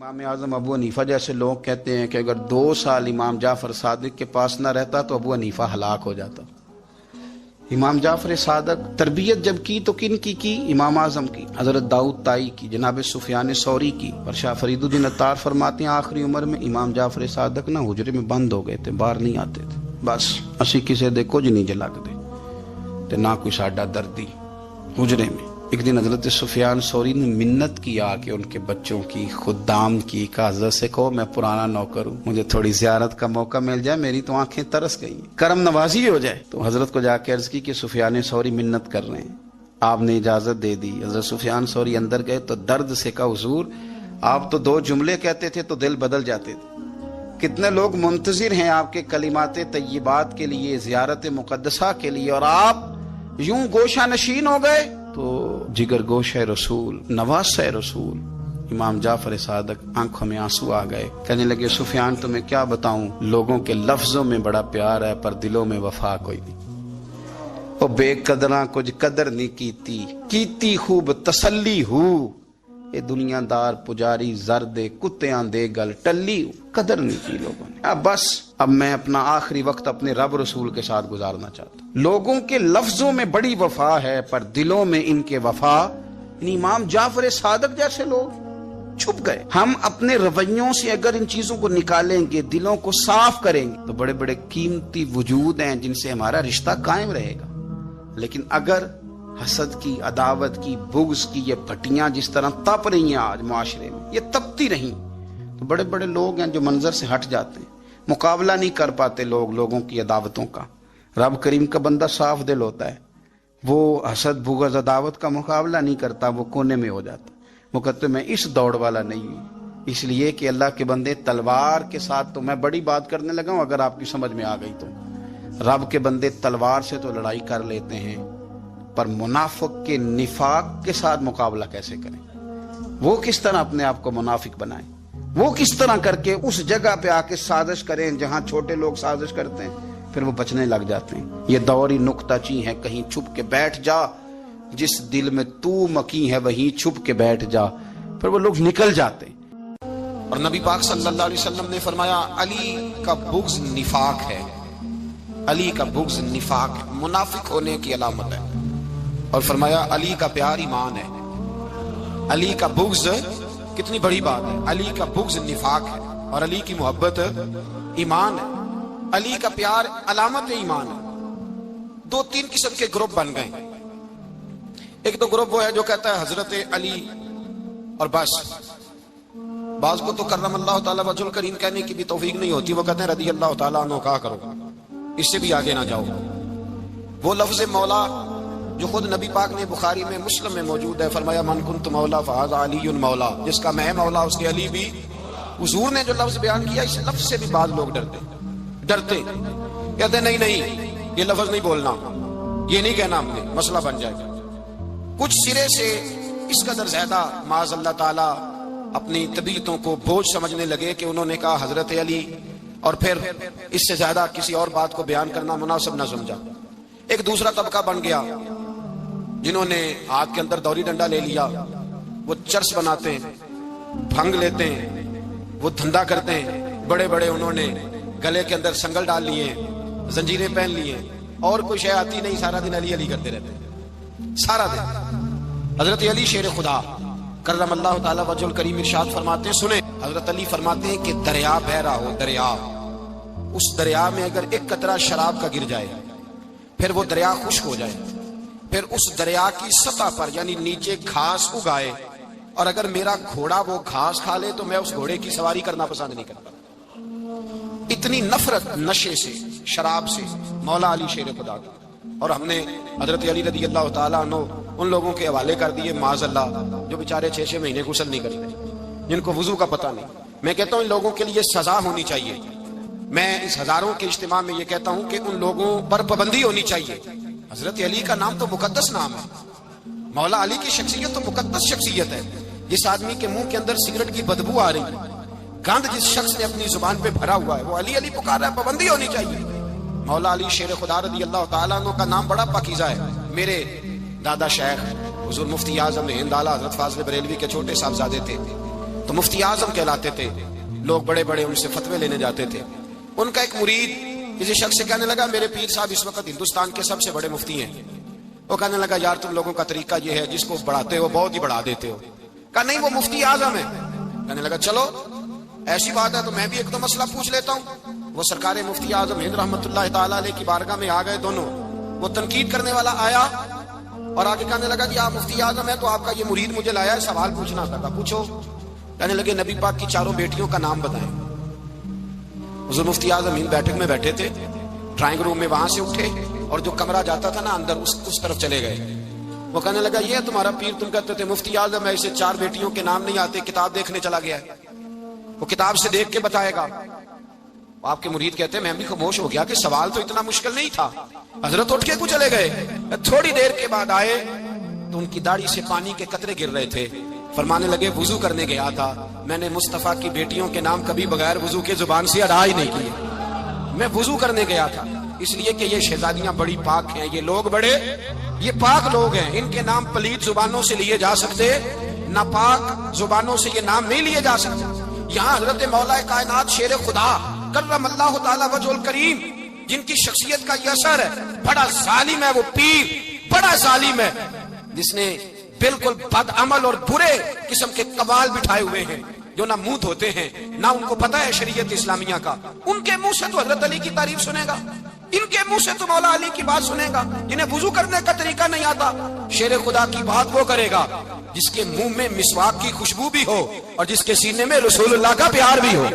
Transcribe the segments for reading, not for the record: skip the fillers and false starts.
امام اعظم ابو حنیفہ جیسے لوگ کہتے ہیں کہ اگر 2 سال امام جعفر صادق کے پاس نہ رہتا تو ابو حنیفہ ہلاک ہو جاتا۔ امام جعفر صادق تربیت جب کی تو کن کی؟ امام اعظم کی، حضرت داؤد طائی کی، جناب سفیان ثوری کی۔ اور شاہ فرید الدین عطار فرماتے ہیں آخری عمر میں امام جعفر صادق نہ حجرے میں بند ہو گئے تھے، باہر نہیں آتے تھے، بس اسی کسے دے کچھ نہیں جلا دے تے نہ کوئی ساڈا دردی حجرے میں۔ ایک دن حضرت سفیان ثوری نے منت کیا کہ ان کے بچوں کی، خدام کی، کہ حضرت سے کہو میں پرانا نوکر ہوں، مجھے تھوڑی زیارت کا موقع مل جائے، میری تو آنکھیں ترس گئی ہیں، کرم نوازی ہو جائے۔ تو حضرت کو جا کے عرض کی کہ سفیان ثوری منت کر رہے ہیں، آپ نے اجازت دے دی۔ حضرت سفیان ثوری اندر گئے تو درد سے کہا حضور آپ تو 2 جملے کہتے تھے تو دل بدل جاتے تھے، کتنے لوگ منتظر ہیں آپ کے کلمات طیبات کے لیے، زیارت مقدسہ کے لیے، اور آپ یوں گوشہ نشین ہو گئے۔ تو جگر گوشہ رسول، نواسہ رسول امام جعفر صادق آنکھوں میں آنسو آ گئے، کہنے لگے سفیان تمہیں کیا بتاؤں، لوگوں کے لفظوں میں بڑا پیار ہے پر دلوں میں وفا کوئی نہیں، وہ بے قدراں کچھ قدر نہیں کیتی خوب تسلی ہو، یہ دنیا دار پجاری زرد کتیاں دے گل ٹلی، قدر نہیں کی لوگوں نے۔ اب بس اب میں اپنا آخری وقت اپنے رب رسول کے ساتھ گزارنا چاہتا ہوں۔ لوگوں کے لفظوں میں بڑی وفا ہے پر دلوں میں ان کے وفا، امام جعفر صادق جیسے لوگ چھپ گئے۔ ہم اپنے رویوں سے اگر ان چیزوں کو نکالیں گے، دلوں کو صاف کریں گے، تو بڑے بڑے قیمتی وجود ہیں جن سے ہمارا رشتہ قائم رہے گا۔ لیکن اگر حسد کی، عداوت کی، بغض کی یہ بھٹیاں جس طرح تپ رہی ہیں آج معاشرے میں، یہ تپتی رہیں تو بڑے بڑے لوگ ہیں جو منظر سے ہٹ جاتے ہیں، مقابلہ نہیں کر پاتے لوگوں کی عداوتوں کا۔ رب کریم کا بندہ صاف دل ہوتا ہے، وہ حسد بغض عداوت کا مقابلہ نہیں کرتا، وہ کونے میں ہو جاتا۔ وہ کہتے میں اس دوڑ والا نہیں ہوں، اس لیے کہ اللہ کے بندے تلوار کے ساتھ، تو میں بڑی بات کرنے لگا ہوں اگر آپ کی سمجھ میں آ گئی تو، رب کے بندے تلوار سے تو لڑائی کر لیتے ہیں پر منافق کے نفاق کے ساتھ مقابلہ کیسے کریں؟ وہ کس طرح اپنے آپ کو منافق بنائیں؟ وہ کس طرح کر کے اس جگہ پہ آ کے سازش کریں جہاں چھوٹے لوگ سازش کرتے ہیں، پھر وہ بچنے لگ جاتے ہیں۔ یہ دور ہی نکتہ چیں ہے، کہیں چھپ کے بیٹھ جا، جس دل میں تو مکی ہے وہیں چھپ کے بیٹھ جا، پھر وہ لوگ نکل جاتے ہیں۔ اور نبی پاک صلی اللہ علیہ وسلم نے فرمایا علی کا بغض نفاق ہے، علی کا بغض نفاق ہے، منافق ہونے کی علامت ہے۔ اور فرمایا علی کا پیار ایمان ہے، علی کا بغض کتنی بڑی بات ہے، علی کا بغض نفاق ہے اور علی کی محبت ایمان ہے، علی کا پیار علامت ایمان ہے۔ 2-3 قسم کے گروپ بن گئے۔ ایک تو گروپ وہ ہے جو کہتا ہے حضرت علی اور بس، بعض کو تو کرم اللہ تعالیٰ وجہ الکریم کہنے کی بھی توفیق نہیں ہوتی، وہ کہتے ہیں رضی اللہ تعالیٰ عنہ کہا کرو، اس سے بھی آگے نہ جاؤ۔ وہ لفظ مولا جو خود نبی پاک نے بخاری میں، مسلم میں موجود ہے، فرمایا من کنت مولا فہذا علی مولا، جس کا میں مولا اس کے علی بھی۔ حضور نے جو لفظ بیان کیا اس لفظ سے بھی بعض لوگ ڈرتے کہتے نہیں یہ لفظ نہیں بولنا، یہ نہیں کہنا، ہم نے مسئلہ بن جائے گا۔ کچھ سرے سے اس قدر زیادہ معاذ اللہ تعالیٰ اپنی طبیعتوں کو بوجھ سمجھنے لگے کہ انہوں نے کہا حضرت علی، اور پھر اس سے زیادہ کسی اور بات کو بیان کرنا مناسب نہ سمجھا۔ ایک دوسرا طبقہ بن گیا جنہوں نے ہاتھ کے اندر دوری ڈنڈا لے لیا، وہ چرس بناتے ہیں، بھنگ لیتے ہیں، وہ دھندا کرتے ہیں، بڑے بڑے انہوں نے گلے کے اندر سنگل ڈال لیے، زنجیریں پہن لیے، اور کوئی شے آتی نہیں، سارا دن علی علی کرتے رہتے ہیں، سارا دن۔ حضرت علی شیر خدا کرم اللہ تعالیٰ وجہ الکریم ارشاد فرماتے ہیں، سنیں، حضرت علی فرماتے ہیں کہ دریا بہ رہا ہو، دریا، اس دریا میں اگر ایک قطرہ شراب کا گر جائے پھر وہ دریا خشک ہو جائے، پھر اس دریا کی سطح پر یعنی نیچے گھاس اگائے، اور اگر میرا گھوڑا وہ گھاس کھا لے تو میں اس گھوڑے کی سواری کرنا پسند نہیں کرتا۔ اتنی نفرت نشے سے، شراب سے، مولا علی شیر خدا کا۔ اور ہم نے حضرت علی رضی اللہ تعالیٰ عنہ ان لوگوں کے حوالے کر دیے معاذ اللہ جو بیچارے 6 مہینے غسل نہیں کرتے، جن کو وضو کا پتہ نہیں۔ میں کہتا ہوں ان لوگوں کے لیے سزا ہونی چاہیے۔ میں اس ہزاروں کے اجتماع میں یہ کہتا ہوں کہ ان لوگوں پر پابندی ہونی چاہیے۔ حضرت علی کا نام تو مقدس نام ہے، مولا علی کی شخصیت تو مقدس شخصیت ہے۔ جس آدمی کے منہ کے اندر سگریٹ کی بدبو آ رہی ہے، گند جس شخص نے اپنی زبان پہ بھرا ہوا ہے، وہ علی علی پکار رہا ہے، پابندی ہونی چاہیے۔ مولا علی شیر خدا رضی اللہ تعالیٰ عنہ کا نام بڑا پاکیزہ ہے۔ میرے دادا شیخ حضور مفتی اعظم ہند اعلیٰ حضرت فاضل بریلوی کے چھوٹے صاحبزادے تھے، تو مفتی اعظم کہلاتے تھے. لوگ بڑے بڑے ان سے فتوے لینے جاتے تھے. ان کا ایک مرید کسی شخص سے کہنے لگا میرے پیر صاحب اس وقت ہندوستان کے سب سے بڑے مفتی ہیں. وہ کہنے لگا یار تم لوگوں کا طریقہ یہ ہے جس کو بڑھاتے ہو بہت ہی بڑھا دیتے ہو. کہا نہیں وہ مفتی اعظم ہے. کہنے لگا چلو ایسی بات ہے تو میں بھی ایک دو مسئلہ پوچھ لیتا ہوں. وہ سرکار مفتی اعظم ہند رحمت اللہ تعالیٰ علیہ کی بارگاہ میں آ گئے دونوں. وہ تنقید کرنے والا آیا اور آگے کہنے لگا کہ آپ مفتی اعظم ہے تو آپ کا یہ مرید مجھے لایا ہے سوال پوچھنا تھا. کہا پوچھو. کہنے لگے نبی پاک کی چاروں بیٹیوں کا نام بتائیں. حضور مفتی اعظم ہند بیٹھک میں بیٹھے تھے, ڈرائنگ روم میں وہاں سے اٹھے اور جو کمرہ جاتا تھا نا اندر اس طرف چلے گئے. وہ کہنے لگا یہ تمہارا پیر, تم کہتے تھے مفتی اعظم ہے, اسے 4 بیٹیوں کے نام نہیں آتے, کتاب دیکھنے چلا گیا ہے, وہ کتاب سے دیکھ کے بتائے گا. آپ کے مرید کہتے ہیں میں بھی خاموش ہو گیا کہ سوال تو اتنا مشکل نہیں تھا. حضرت اٹھ کے کو چلے گئے. تھوڑی دیر کے بعد آئے تو ان کی داڑھی سے پانی کے قطرے گر رہے تھے. فرمانے لگے وضو کرنے گیا تھا, میں نے مصطفیٰ کی بیٹیوں کے نام کبھی بغیر وضو کے زبان سے ادا ہی نہیں کیے. میں وضو کرنے گیا تھا اس لیے کہ یہ شہزادیاں بڑی پاک ہیں, یہ لوگ بڑے یہ پاک لوگ ہیں, ان کے نام پلید زبانوں سے لیے جا سکتے, ناپاک زبانوں سے یہ نام نہیں لیے جا سکتے. یہاں حضرت مولا کائنات شیر خدا کرم اللہ تعالی وجہ الکریم جن کی شخصیت کا یہ اثر ہے, بڑا ظالم ہے وہ پیر, بڑا ظالم ہے جس نے بالکل بد عمل اور برے قسم کے قوال بٹھائے ہوئے ہیں جو نہ منہ دھوتے ہیں نہ ان کو پتہ ہے شریعت اسلامیہ کا. ان کے منہ سے تو حضرت علی کی تعریف سنے گا, ان کے منہ سے تو مولا علی کی بات سنے گا. جنہیں وضو کرنے کا طریقہ نہیں آتا, شیر خدا کی بات وہ کرے گا جس کے منہ میں مسواک کی خوشبو بھی ہو اور جس کے سینے میں رسول اللہ کا پیار بھی ہو.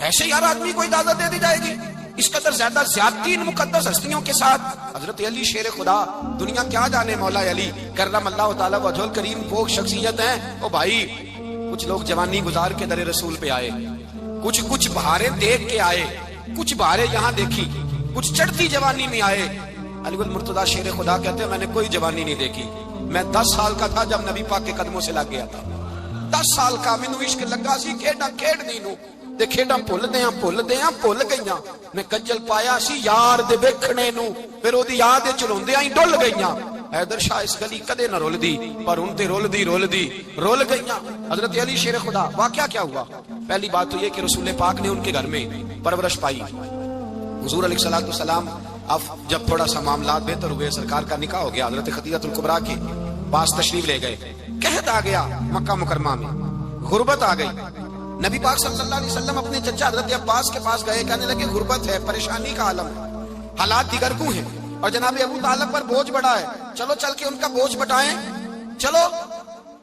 ایسے یار آدمی کو اجازت دے دی جائے گی؟ اس قدر زیادہ زیادتی ان مقدس ہستیوں کے ساتھ. حضرت علی شیر خدا, دنیا کیا جانے مولا علی کرم اللہ تعالی وجہ الکریم وہ شخصیت ہیں. او بھائی کچھ لوگ جوانی گزار کے در رسول پہ آئے, کچھ بہاریں دیکھ کے آئے, کچھ بہاریں یہاں دیکھی, کچھ چڑھتی جوانی میں آئے. علی المرتضیٰ شیر خدا کہتے ہیں میں نے کوئی جوانی نہیں دیکھی. میں 10 سال کا تھا جب نبی پاک کے قدموں سے لگ گیا تھا. 10 سال کا مینوں عشق لگا سی, کھیڈا کھیڈ دی نو تے کھیڈاں بھل گئیاں. میں کجل پایا سی یار دے ویکھنے نو, پھر او دی یاد وچ روندیاں ہی ڈل گئیاں. حیدر شاہ اس گلی کدے نہ رول دی پر ان تے رول گئیاں. حضرت علی شیر خدا واقعہ کیا ہوا؟ پہلی بات تو یہ کہ رسول پاک نے ان کے گھر میں پرورش پائی. حضور علیہ الصلوۃ والسلام اب جب تھوڑا سا معاملات بہتر ہوئے, سرکار کا نکاح ہو گیا, حضرت خدیجہ الکبریٰ کے پاس تشریف لے گئے. قحط آ گیا مکہ مکرمہ میں, غربت آ گئی. نبی پاک صلی اللہ علیہ وسلم اپنے چچا حضرت عباس کے پاس گئے, کہنے لگے غربت ہے, پریشانی کا عالم ہے, حالات دیگر کو ہیں اور جناب ابو طالب پر بوجھ بڑا ہے, چلو چل کے ان کا بوجھ بٹائیں. چلو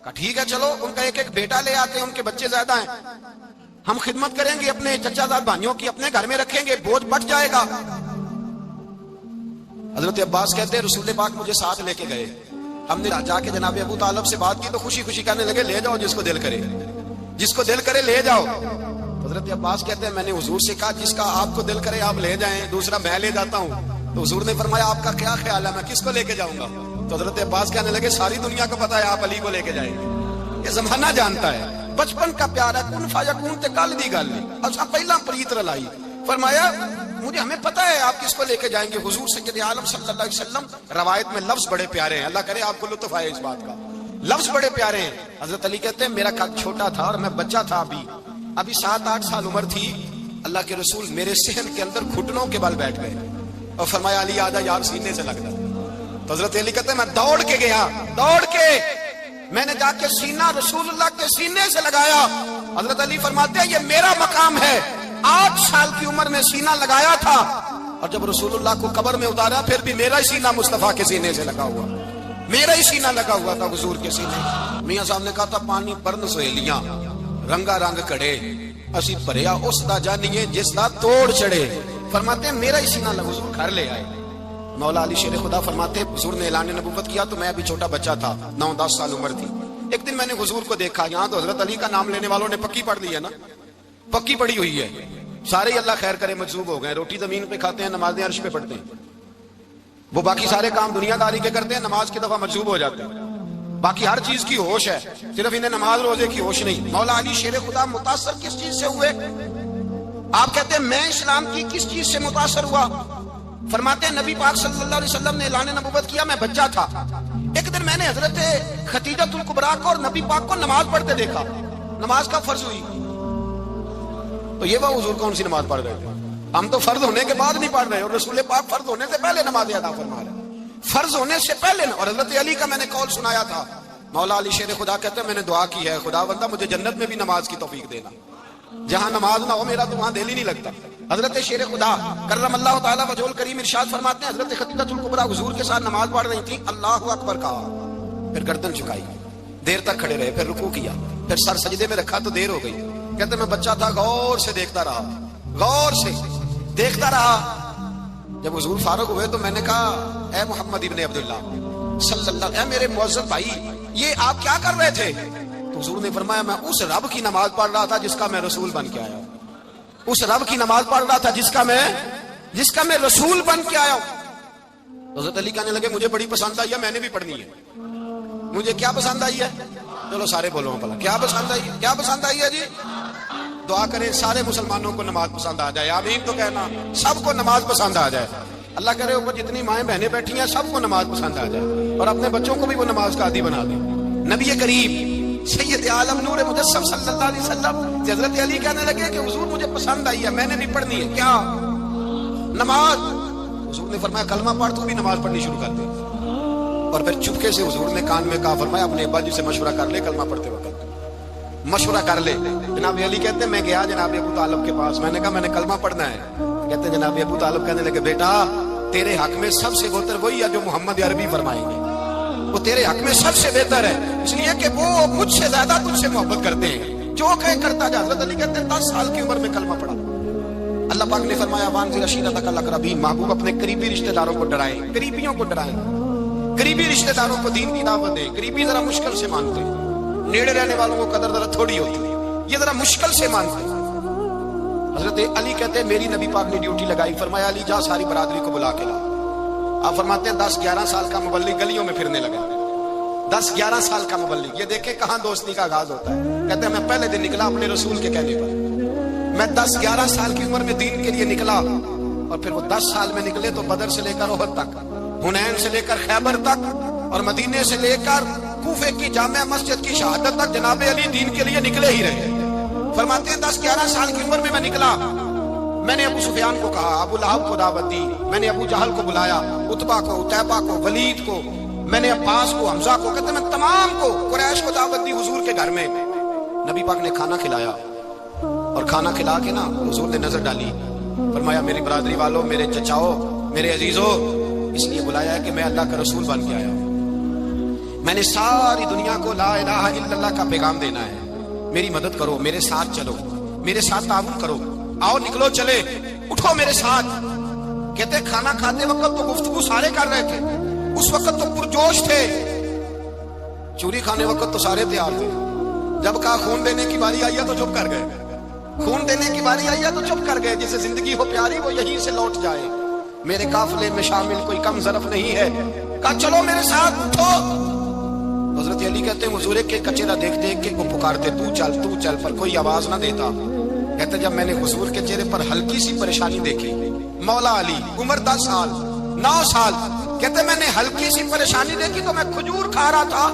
کہا ٹھیک ہے, چلو ان کا ایک بیٹا لے آتے ہیں, ان کے بچے زیادہ ہیں, ہم خدمت کریں گے اپنے چچا زاد بھائیوں کی, اپنے گھر میں رکھیں گے, بوجھ بٹ جائے گا. حضرت عباس کہتے ہیں رسول پاک مجھے ساتھ لے کے گئے. ہم نے جا کے جناب ابو طالب سے بات کی تو خوشی خوشی کہنے لگے لے جاؤ جس کو دل کرے لے جاؤ. حضرت عباس کہتے ہیں میں نے حضور سے کہا جس کا آپ کو دل کرے آپ لے جائیں, دوسرا میں لے جاتا ہوں. تو حضور نے فرمایا آپ کا کیا خیال ہے, میں کس کو لے کے جاؤں گا؟ تو حضرت عباس کہنے لگے ساری دنیا کو پتا ہے آپ علی کو لے کے جائیں گے, یہ زمانہ جانتا ہے, بچپن کا پیار ہے, کن فیکون تے کل دی گل نہیں. اچھا پہلا پریت رلائی, فرمایا مجھے ہمیں پتا ہے آپ کس کو لے کے جائیں گے. حضور سید عالم صلی اللہ علیہ وسلم روایت میں لفظ بڑے پیارے ہیں, اللہ کرے آپ کو لطف آئے اس بات کا, لفظ بڑے پیارے ہیں. حضرت علی کہتے ہیں میرا قد چھوٹا تھا اور میں بچہ تھا, ابھی 7-8 سال عمر تھی. اللہ کے رسول میرے صحن کے اندر گھٹنوں کے بل بیٹھ گئے اور فرمایا علی آجا یار سینے سے لگ جا. تو حضرت علی کہتے ہیں میں دوڑ کے گیا, میں نے جا کے سینہ رسول اللہ کے سینے سے لگایا. حضرت علی فرماتے ہیں یہ میرا مقام ہے, 8 سال کی عمر میں سینہ لگایا تھا اور جب رسول اللہ کو قبر میں اتارا پھر بھی میرا ہی سینہ مصطفیٰ کے سینے سے لگا ہوا, میرا ہی سینہ لگا ہوا تھا حضور کے سینے. میاں صاحب نے کہا تھا پانی پرن سہیلیاں رنگا رنگ کڑے, اسی بھریا اس دا جانیے جس دا توڑ چڑھے. فرماتے ہیں میرا ہی سینہ لگا, حضور گھر لے آئے. مولا علی شیر خدا فرماتے حضور نے اعلان نبوت کیا تو میں ابھی چھوٹا بچہ تھا, 9-10 سال عمر تھی. ایک دن میں نے حضور کو دیکھا, یہاں تو حضرت علی کا نام لینے والوں نے پکی پڑھ لی ہے نا, پکی پڑی ہوئی ہے, سارے اللہ خیر کرے مجذوب ہو گئے. روٹی زمین پہ کھاتے ہیں, نمازیں عرش پہ پڑھتے ہیں, وہ باقی سارے کام دنیا داری کے کرتے ہیں, نماز کی دفعہ مجذوب ہو جاتے ہیں. باقی ہر چیز کی ہوش ہے, صرف انہیں نماز روزے کی ہوش نہیں. مولا علی شیر خدا متاثر کس چیز سے ہوئے؟ آپ کہتے ہیں میں اسلام کی کس چیز سے متاثر ہوا؟ فرماتے ہیں نبی پاک صلی اللہ علیہ وسلم نے اعلان نبوت کیا, میں بچہ تھا. ایک دن میں نے حضرت خدیجہ الکبریٰ کو اور نبی پاک کو نماز پڑھتے دیکھا. نماز کب فرض ہوئی؟ تو یہ وہ حضور کون سی نماز پڑھ رہے تھے؟ ہم تو فرض ہونے کے بعد نہیں پڑھ رہے، اور رسول پاک فرض ہونے سے پہلے نماز ادا فرما رہے، فرض ہونے سے پہلے۔ اور حضرت علی کا میں نے قول سنایا تھا، مولا علی شیر خدا کہتے ہیں میں نے دعا کی ہے، خدا بندہ مجھے جنت میں بھی نماز کی توفیق دینا، جہاں نماز نہ ہو میرا تو وہاں دل ہی نہیں لگتا۔ حضرت شیر خدا کرم اللہ تعالیٰ وجہ الکریم ارشاد فرماتے ہیں، حضرت خدیجہ الکبریٰ حضور کے ساتھ نماز پڑھ رہی تھی، اللہ اکبر کہا، پھر گردن جھکائی، دیر تک کھڑے رہے، پھر رکوع کیا، پھر سر سجدے میں رکھا تو دیر ہو گئی۔ کہتے میں بچہ تھا، غور سے دیکھتا رہا، غور سے دیکھتا رہا۔ جب حضور فارغ ہوئے تو میں نے کہا اے محمد ابن عبداللہ صلی اللہ علیہ، اے میرے معزز بھائی یہ آپ کیا کر رہے تھے؟ تو حضور نے فرمایا میں اس رب کی نماز پڑھ رہا تھا جس کا میں رسول بن کے آیا ہوں، اس رب کی نماز پڑھ رہا تھا جس کا میں رسول بن کے آیا ہوں۔ حضرت علی کہنے لگے مجھے بڑی پسند آئی ہے، میں نے بھی پڑھنی ہے۔ مجھے کیا پسند آئی ہے؟ چلو سارے بولو بھلا کیا پسند آئی ہے؟ کیا پسند آئی ہے جی؟ دعا کریں سارے مسلمانوں کو نماز پسند آ جائے، آمین تو کہنا، سب کو نماز پسند آ جائے۔ اللہ کرے اوپر جتنی مائیں بہنیں بیٹھی ہیں سب کو نماز پسند آ جائے، اور اپنے بچوں کو بھی وہ نماز کا عادی بنا دیں۔ نبی کریم سید عالم نور مجسم صلی اللہ علیہ وسلم حضرت علی کہنے لگے کہ حضور مجھے پسند آئی ہے، میں نے بھی پڑھنی ہے، کیا؟ نماز۔ حضور نے فرمایا کلمہ پڑھ، تو بھی نماز پڑھنی شروع کر دے۔ اور پھر چپکے سے حضور نے کان میں کہا، فرمایا اپنے ابا جی سے مشورہ کر لے کلمہ پڑھتے وقت، مشورہ کر لے۔ جناب علی کہتے ہیں میں گیا جناب ابو طالب کے پاس، میں نے کہا میں نے کلمہ پڑھنا ہے۔ کہتے ہیں جناب ابو طالب کہنے لگے بیٹا تیرے حق میں سب سے بہتر وہی ہے جو محمد عربی فرمائیں گے، وہ تیرے حق میں سب سے بہتر ہے، اس لیے کہ وہ مجھ سے زیادہ تجھ سے محبت کرتے ہیں، جو کہے کرتا جا۔ حضرت علی کہتے ہیں 10 سال کی عمر میں کلمہ پڑھا۔ اللہ پاک نے فرمایا وانذر عشیرتک الاقربین، محبوب اپنے قریبی رشتہ داروں کو ڈرائیں، قریبیوں کو ڈرائیں، قریبی رشتہ داروں کو دین کی دعوت دیں۔ قریبی ذرا مشکل سے مانتے ہیں، نیڑے رہنے والوں کو قدر ذرا تھوڑی ہوتی ہے، یہ ذرا مشکل سے مانتے ہیں۔ حضرت علی کہتے ہیں میری نبی پاک نے ڈیوٹی لگائی، فرمایا علی جا ساری برادری کو بلا کے لا۔ آپ فرماتے ہیں 10-11 سال کا مبلغ گلیوں میں پھرنے لگا، 10-11 سال کا مبلغ، یہ دیکھیں کہاں دوستی کا آغاز ہوتا ہے۔ کہتے ہیں میں پہلے دن نکلا اپنے رسول کے کہنے پر، میں 10-11 سال کی عمر میں دین کے لیے نکلا، اور پھر وہ 10 سال میں نکلے تو بدر سے لے کر احد تک، حنین سے لے کر خیبر تک، اور مدینے سے لے کر کوفے کی جامع مسجد کی شہادت تک جناب علی دین کے لیے نکلے ہی رہے۔ فرماتے ہیں 10-11 سال کی عمر میں میں نکلا، میں نے ابو سفیان کو کہا، ابو لہب کو دعوت دی، میں نے ابو جہل کو بلایا، عتبہ کو، عتیبہ کو، ولید کو، میں نے عباس کو، حمزہ کو، کہتے میں تمام کو، قریش کو دعوت دی حضور کے گھر میں۔ نبی پاک نے کھانا کھلایا، اور کھانا کھلا کے نا حضور نے نظر ڈالی، فرمایا میری برادری والوں، میرے چچاؤ، میرے عزیزوں، اس لیے بلایا ہے کہ میں اللہ کا رسول بن کے آیا ہوں، میں نے ساری دنیا کو لا الہ الا اللہ کا پیغام دینا ہے، میری مدد کرو، میرے ساتھ چلو، میرے ساتھ تعاون کرو، آؤ نکلو چلے، اٹھو میرے ساتھ۔ کہتے کھانا کھاتے وقت تو گفتگو سارے کر رہے تھے، اس وقت تو پرجوش تھے، چوری کھانے وقت تو سارے تیار تھے، جب کہا خون دینے کی باری آئی ہے تو چپ کر گئے، خون دینے کی باری آئی ہے تو چپ کر گئے، جسے زندگی ہو پیاری وہ یہیں سے لوٹ جائے، میرے قافلے میں شامل کوئی کم ظرف نہیں ہے، کہا چلو میرے ساتھ اٹھو۔ حضرت علی کہتے ہیں حضور کے کچیرا دیکھ دیکھ کے کو پکارتے تو چل، پر کوئی آواز نہ دیتا۔ کہتے جب میں نے حضور کے چہرے پر ہلکی سی پریشانی دیکھی، مولا علی عمر 10 سال 9 سال، کہتے میں نے ہلکی سی پریشانی دیکھی تو میں کھجور کھا رہا تھا،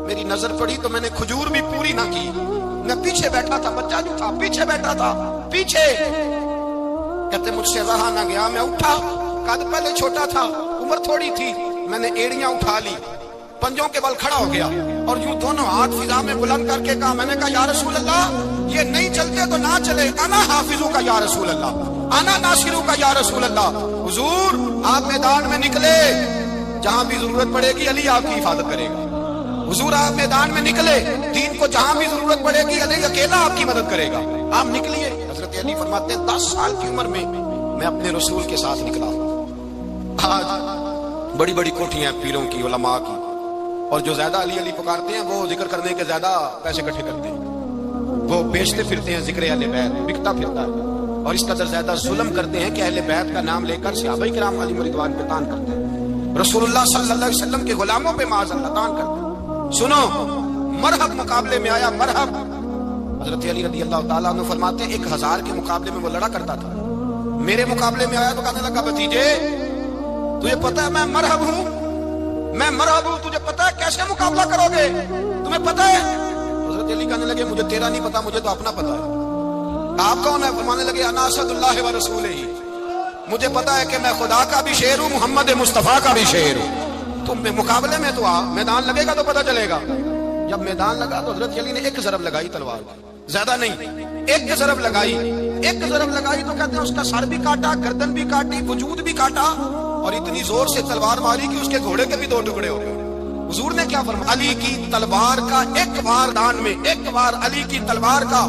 میری نظر پڑی تو میں نے کھجور بھی پوری نہ کی، میں پیچھے بیٹھا تھا، بچہ جو تھا پیچھے بیٹھا تھا، پیچھے۔ کہتے مجھ سے رہا نہ گیا، میں اٹھا، قد پہلے چھوٹا تھا، عمر تھوڑی تھی، میں نے ایڑیاں اٹھا لی، پنجوں کے بل کھڑا ہو گیا، اور یوں دونوں ہاتھ فضا میں بلند کر کے کہا، میں نے کہا یا رسول اللہ یہ نہیں چلتے تو نہ چلے، انا حافظوں کا یا رسول اللہ، انا ناصروں کا یا رسول اللہ۔ حضور آپ میدان میں نکلے، جہاں بھی ضرورت پڑے گی علی آپ کی حفاظت کرے گا، حضور آپ میدان میں نکلے، دین کو جہاں بھی ضرورت پڑے گی علی اکیلا آپ کی مدد کرے گا، آپ نکلیے۔ حضرت علی فرماتے ہیں 10 سال کی عمر میں اپنے رسول کے ساتھ نکلا۔ آج بڑی بڑی کوٹھیاں پیروں کی، علماء کی، اور جو زیادہ علی علی پکارتے ہیں وہ ذکر کرنے کے زیادہ پیسے اکٹھے کرتے ہیں، وہ بیچتے پھرتے ہیں ذکر اہل بیت، بکتا پھرتا ہے، اور اس قدر زیادہ ظلم کرتے ہیں کہ اہل بیت کا نام لے کر صحابہ کرام علیہ رضوان پہ تان کرتے ہیں، رسول اللہ صلی اللہ علیہ وسلم کے غلاموں پہ معاذ اللہ تان کرتے ہیں۔ سنو مرحب مقابلے میں آیا، مرحب۔ حضرت علی رضی اللہ تعالیٰ عنہ فرماتے ہیں 1000 کے مقابلے میں وہ لڑا کرتا تھا، میرے مقابلے میں آیا تو کہنے لگا بھتیجے تجھے پتا ہے میں مرحب ہوں، میں مرحب ہوں، تجھے پتا ہے کیسے مقابلہ کرو گے، تمہیں پتا ہے؟ حضرت حضرت علی کہنے لگے مجھے تیرا نہیں پتا، مجھے تو اپنا پتا ہے۔ آپ کون ہے؟ فرمانے لگے انا اسد اللہ و رسولہ، مجھے پتا ہے کہ میں خدا کا بھی شیر ہوں، محمد مصطفیٰ کا بھی شیر ہوں۔ تم مقابلے میں تو آ، میدان لگے گا تو پتہ چلے گا۔ جب میدان لگا تو حضرت علی نے ایک ضرب لگائی تلوار کی، زیادہ نہیں، ایک ضرب لگائی۔ ایک ضرب لگائی تو کہتے ہیں اس کا سر بھی کاٹا، گردن بھی کاٹی، وجود بھی کاٹا، اور اتنی زور سے تلوار ماری کہ اس کے گھوڑے کے بھی دو ٹکڑے ہو گئے۔ حضور نے کیا فرمایا؟ علی کی تلوار کا ایک وار دان میں، ایک وار علی کی تلوار کا،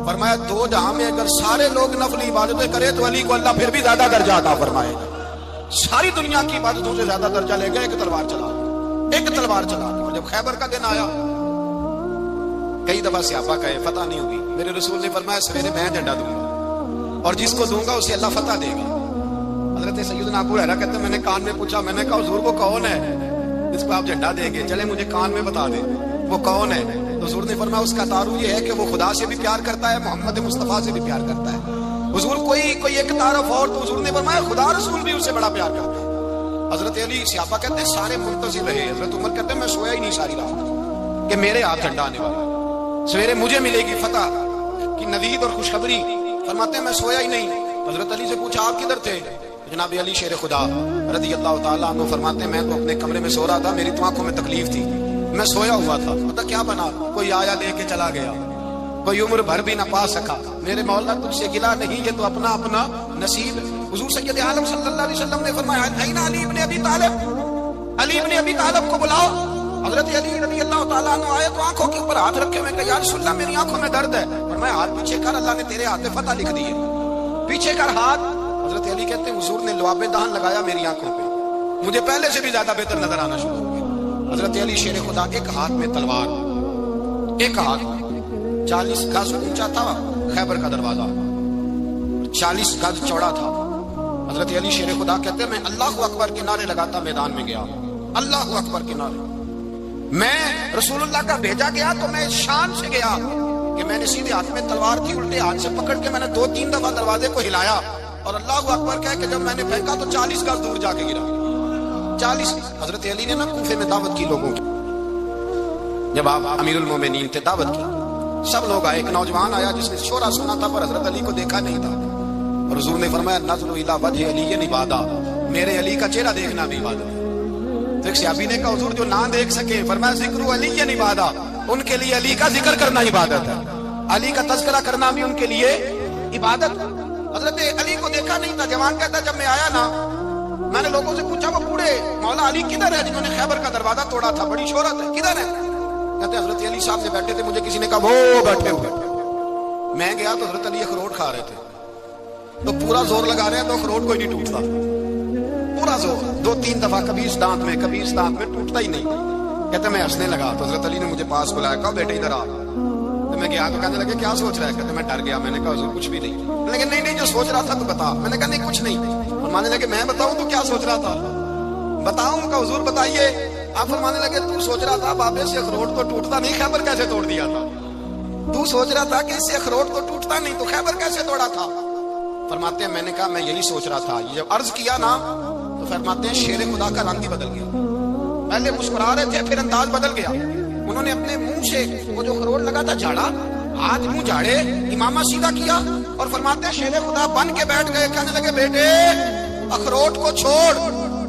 فرمایا دو جہاں میں اگر سارے لوگ نفل عبادتیں کرے تو علی کو اللہ پھر بھی زیادہ درجہ عطا فرمائے گا۔ ساری دنیا کی عبادتوں سے زیادہ درجہ لے گا ایک تلوار چلا کے، ایک تلوار چلا کے۔ اور جب خیبر کا دن آیا، کئی دفعہ صحابہ کہے فتح نہیں ہوگی، میرے رسول نے فرمایا سویرے میں جھنڈا دوں گا اور جس کو دوں گا اسے اللہ فتح دے گا۔ حضرت سیدنا ابو ہریرہ کہتے ہیں میں نے کان میں پوچھا، میں نے کہا حضور وہ کون ہے جس کو آپ جھنڈا دیں گے؟ چلے مجھے کان میں بتا دیں وہ کون ہے۔ تو حضور نے فرمایا اس کا تعارف یہ ہے کہ وہ خدا سے بھی پیار کرتا ہے، محمد مصطفیٰ سے بھی پیار کرتا ہے۔ حضور کوئی ایک تعارف اور، تو حضور نے فرمایا خدا رسول بھی اسے بڑا پیار کرتا ہے۔ حضرت علی، صحابہ کہتے ہیں سارے منتظر رہے۔ حضرت عمر کہتے ہیں میں سویا ہی نہیں ساری رات کہ میرے ہاتھ جھنڈا آنے والا، سویرے مجھے ملے گی فتح کی نوید اور خوشخبری۔ فرماتے ہیں میں سویا ہی نہیں۔ حضرت علی سے پوچھا آپ کدھر تھے؟ جناب علی شیر خدا رضی اللہ تعالیٰ عنہ فرماتے ہیں میں تو اپنے کمرے میں سو رہا تھا، میری تو آنکھوں میں تکلیف تھی، میں سویا ہوا تھا، پتہ کیا بنا؟ کوئی آیا لے کے چلا گیا، کوئی عمر بھر بھی نہ پا سکا۔ میرے مولا تجھ سے گلا نہیں، یہ تو اپنا اپنا نصیب۔ حضور سید عالم صلی اللہ علیہ وسلم نے فرمایا این علی ابن ابی طالب، علی ابن ابی طالب کو بلاؤ۔ حضرت علی رضی اللہ تعالیٰ عنہ آئے تو آنکھوں کے اوپر ہاتھ رکھے، میں کہا یا رسول اللہ میری آنکھوں میں درد ہے۔ فرمایا ہاتھ پیچھے کر، اللہ نے تیرے ہاتھ میں فتح لکھ دی ہے، پیچھے کر ہاتھ۔ حضرت علی کہتے ہیں حضور نے لعاب دہن لگایا میری آنکھوں پہ، مجھے پہلے سے بھی زیادہ بہتر نظر آنا شروع ہو گیا۔ حضرت علی شیر خدا، ایک ہاتھ میں تلوار، ایک ہاتھ 40 گز اونچا تھا خیبر کا دروازہ، 40 گز چوڑا تھا۔ حضرت علی شیر خدا کہتے ہیں میں اللہ اکبر کے نعرے لگاتا میدان میں گیا، اللہ اکبر کے نعرے۔ میں رسول اللہ کا بھیجا گیا تو میں شان سے گیا کہ میں نے سیدھے ہاتھ میں تلوار تھی، الٹے ہاتھ سے پکڑ کے میں نے 2-3 دفعہ دروازے کو ہلایا اور اللہ اکبر کہہ کہ جب میں نے پھینکا تو 40 گز دور جا کے گرا، 40۔ حضرت علی نے نا کوفے میں دعوت کی لوگوں کی، جب آپ امیر المومنین تھے دعوت کی، سب لوگ آئے۔ ایک نوجوان آیا جس نے شورا سنا تھا پر حضرت علی کو دیکھا نہیں تھا، اور حضور نے فرمایا نظر الی وجہ علی عبادہ، میرے علی کا چہرہ دیکھنا بھی عبادت ہے۔ تو ایک صحابی نے کہا حضور جو نہ دیکھ سکے، فرمایا ذکر علی عبادہ، ان کے لیے علی کا ذکر کرنا عبادت ہے، علی کا تذکرہ کرنا بھی ان کے لیے عبادت۔ حضرت علی کو دیکھا نہیں تھا۔ جوان کہتا جب میں آیا نا، میں نے لوگوں سے پوچھا وہ بوڑھے مولا علی کدھر ہے جنہوں نے خیبر کا دروازہ توڑا تھا، بڑی شہرت ہے، کدھر ہے؟ کہتے حضرت علی صاحب نے بیٹھے تھے، مجھے کسی نے کہا وہ بیٹھے ہوئے۔ میں گیا تو حضرت علی اخروٹ کھا رہے تھے، تو پورا زور لگا رہے ہیں تو اخروٹ کوئی نہیں ٹوٹتا، پورا زور 2-3 دفعہ، کبھی اس دانت میں کبھی اس دانت میں، ٹوٹتا ہی نہیں۔ کہتے میں ہنسنے لگا تو حضرت علی نے مجھے پاس بلایا، کہا بیٹے ادھر آ۔ تو میں گیا تو کہنے لگے کیا سوچ رہا ہے؟ کہتے میں ڈر گیا، میں نے کہا حضور کچھ بھی نہیں، لیکن نہیں جو سوچ رہا تھا تو بتا۔ میں نے کہا نہیں کچھ نہیں۔ فرمانے لگے میں بتاؤں تو کیا سوچ رہا تھا؟ بتاؤں کہ حضور بتائیے۔ آپ فرمانے لگے تو سوچ رہا تھا بابے سے اخروٹ تو ٹوٹتا نہیں، خیبر کیسے توڑ دیا تھا؟ تو سوچ رہا تھا کہ اس سے اخروٹ تو ٹوٹتا نہیں تو خیبر کیسے توڑا تھا؟ فرماتے ہیں میں نے کہا میں یہی سوچ رہا تھا۔ یہ عرض کیا نا تو فرماتے ہیں شیر خدا کا رنگ ہی بدل گیا، پہلے مسکرا رہے تھے پھر انداز بدل گیا۔ انہوں نے اپنے منہ سے وہ جو اخروٹ لگا تھا جھاڑا، ہاتھ منہ جھاڑے، امامہ سیدھا کیا، اور فرماتے ہیں شیر خدا بن کے بیٹھ گئے۔ کہنے لگے بیٹے اخروٹ کو چھوڑ،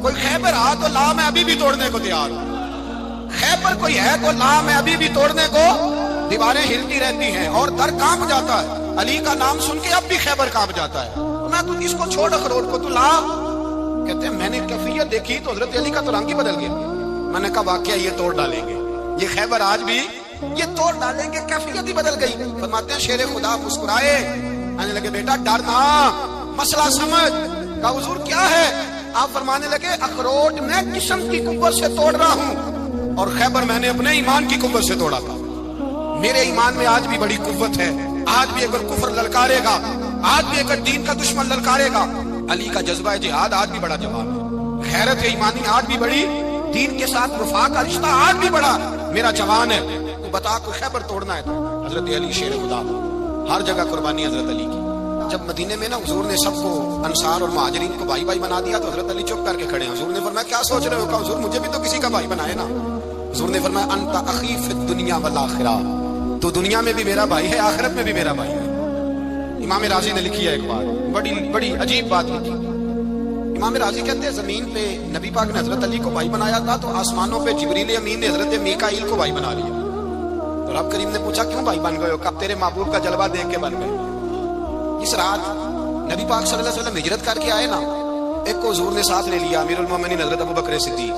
کوئی خیبر آ تو لا میں ابھی بھی توڑنے کو تیار ہوں، خیبر کوئی ہے تو لا میں ابھی بھی توڑنے کو۔ دیواریں ہلتی رہتی ہیں اور در کانپ جاتا ہے، علی کا نام سن کے اب بھی خیبر کانپ جاتا ہے، میں تو اس کو چھوڑ اخروٹ کو تو لا۔ کہتے ہیں میں نے کیفیت دیکھی تو حضرت علی کا تو رنگ ہی بدل گیا۔ میں نے کہا واقعہ یہ توڑ ڈالیں گے، یہ خیبر آج بھی یہ توڑ ڈالیں گے، کیفیت ہی بدل گئی۔ فرماتے ہیں شیر خدا مسکرائے، آنے لگے بیٹا ڈرنا، مسئلہ سمجھ۔ کہا حضور کیا ہے؟ آپ فرمانے لگے اخروٹ میں جسم کی قوت سے توڑ رہا ہوں اور خیبر میں نے اپنے ایمان کی قوت سے توڑا تھا۔ میرے ایمان میں آج بھی بڑی قوت ہے، آج بھی اگر کفر للکارے گا، آج بھی اگر دین کا دشمن للکارے گا، علی کا جذبہ جہاد آج بھی بڑا جوان ہے، غیرت ایمانی آج بھی بڑی، دین کے ساتھ وفا کا رشتہ آج بھی بڑا میرا جوان ہے۔ تو بتا کو خیبر توڑنا ہے تو حضرت علی شیر خدا، ہر جگہ قربانی حضرت علی کی۔ جب مدینے میں نا حضور نے سب کو انصار اور مہاجرین کو بھائی بھائی بنا دیا تو حضرت علی چپ کر کے کھڑے ہیں۔ حضور نے فرمایا کیا سوچ رہے ہو؟ کہا حضور مجھے بھی تو کسی کا بھائی بنائے نا۔ حضور نے فرمایا انت اخی فی الدنیا والآخرہ، تو دنیا میں بھی میرا بھائی ہے, آخرت میں بھی میرا بھائی ہے. امام راضی نے لکھی ہے ایک بات, بڑی بڑی عجیب بات لکھی. امام راضی کہتے ہیں زمین پہ نبی پاک نے حضرت علی کو بھائی بنایا تھا, تو آسمانوں پہ جبریل امین نے حضرت میکائیل کو بھائی بنا لیا. تو رب کریم نے پوچھا کیوں بھائی بن گئے ہو؟ کب تیرے محبوب کا جلوہ دیکھ کے بن گئے. اس رات نبی پاک صلی اللہ علیہ وسلم ہجرت کر کے آئے نا, ایک کو حضور نے ساتھ لے لیا, امیر المومنین حضرت ابو بکر صدیق.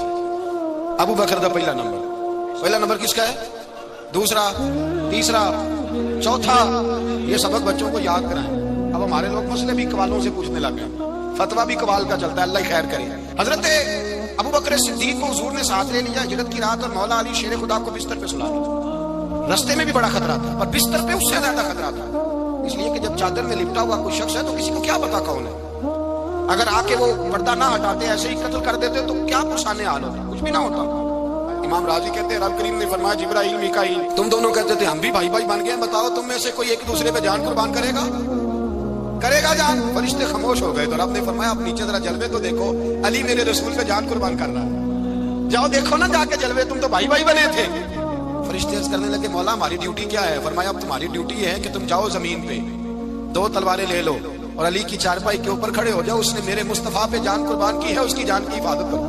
ابو بکر دا پہلا نمبر کس کا ہے؟ دوسرا, تیسرا, چوتھا. یہ سبق بچوں کو یاد کرائیں. اب ہمارے لوگ مسئلے بھی قوالوں سے پوچھنے لگ گئے, فتویٰ بھی قوال کا چلتا ہے, اللہ ہی خیر کرے. حضرت ابو بکر صدیق کو حضور نے ساتھ لے لیا ہجرت کی رات, اور مولا علی شیر خدا کو بستر پہ سلا دیا. رستے میں بھی بڑا خطرہ تھا, اور بستر پہ اس سے زیادہ خطرہ تھا, اس لیے کہ جب چادر میں لپٹا ہوا کوئی شخص ہے تو کسی کو کیا پتا کون ہے. اگر آ کے وہ پردہ نہ ہٹاتے, ایسے ہی قتل کر دیتے تو کیا پرسانے حال ہوتا, کچھ بھی نہ ہوتا. امام راضی کہتے ہیں رب کریم نے فرمایا جبرائیل میکائیل تم دونوں کہتے تھے ہم بھی بھائی بھائی بن گئے, بتاؤ تم میں سے کوئی ایک دوسرے پہ جان قربان کرے گا جان؟ فرشتے خاموش ہو گئے. تو رب نے فرمایا اب نیچے ذرا جلوے تو دیکھو, علی میرے رسول پہ جان قربان کر رہا ہے, جاؤ دیکھو نا جا کے جلوے, تم تو بھائی بھائی بنے تھے. فرشتے عرض کرنے لگے مولا ہماری ڈیوٹی کیا ہے؟ فرمایا اب تمہاری ڈیوٹی ہے کہ تم جاؤ زمین پہ 2 تلواریں لے لو اور علی کی چارپائی کے اوپر کھڑے ہو جاؤ, اس نے میرے مصطفیٰ پہ جان قربان کی ہے, اس کی جان کی حفاظت کرو.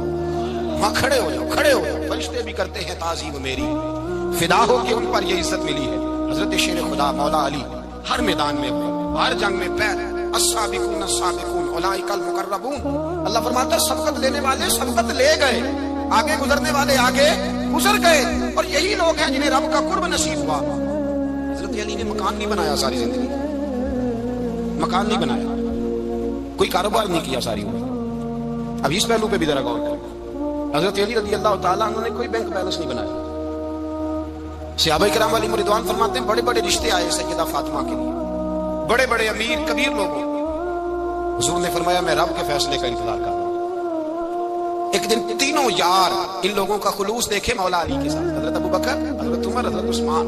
وہاں کھڑے ہو جاؤ. فرشتے بھی کرتے ہیں تعظیم میری, فدا ہو کہ ان پر یہ عزت ملی ہے. حضرت شیر خدا مولا علی ہر میدان میں, ہر جنگ میں پیر, السابقون السابقون اولئک المقربون. اللہ فرماتا ہے سبقت لینے والے سبقت لے گئے, آگے گزرنے والے آگے گزر گئے, اور یہی لوگ ہیں جنہیں رب کا قرب نصیب ہوا. حضرت علی نے مکان نہیں بنایا ساری زندگی, مکان نہیں بنایا, کوئی کاروبار نہیں کیا ساری عمر. اب اس پہلو پہ بھی ذرا غور کریں. حضرت علی رضی اللہ تعالیٰ عنہ نے کوئی بینک بیلنس نہیں بنایا. صحابہ کرام علیہم رضوان فرماتے ہیں بڑے بڑے رشتے آئے سیدہ فاطمہ کے لیے, بڑے بڑے امیر کبیر لوگوں. حضور نے فرمایا میں رب کے فیصلے کا انتظار کر رہا ہوں. ایک دن تینوں یار ان لوگوں کا خلوص دیکھے مولا علی کے ساتھ, حضرت ابو بکر, حضرت عمر, حضرت عثمان.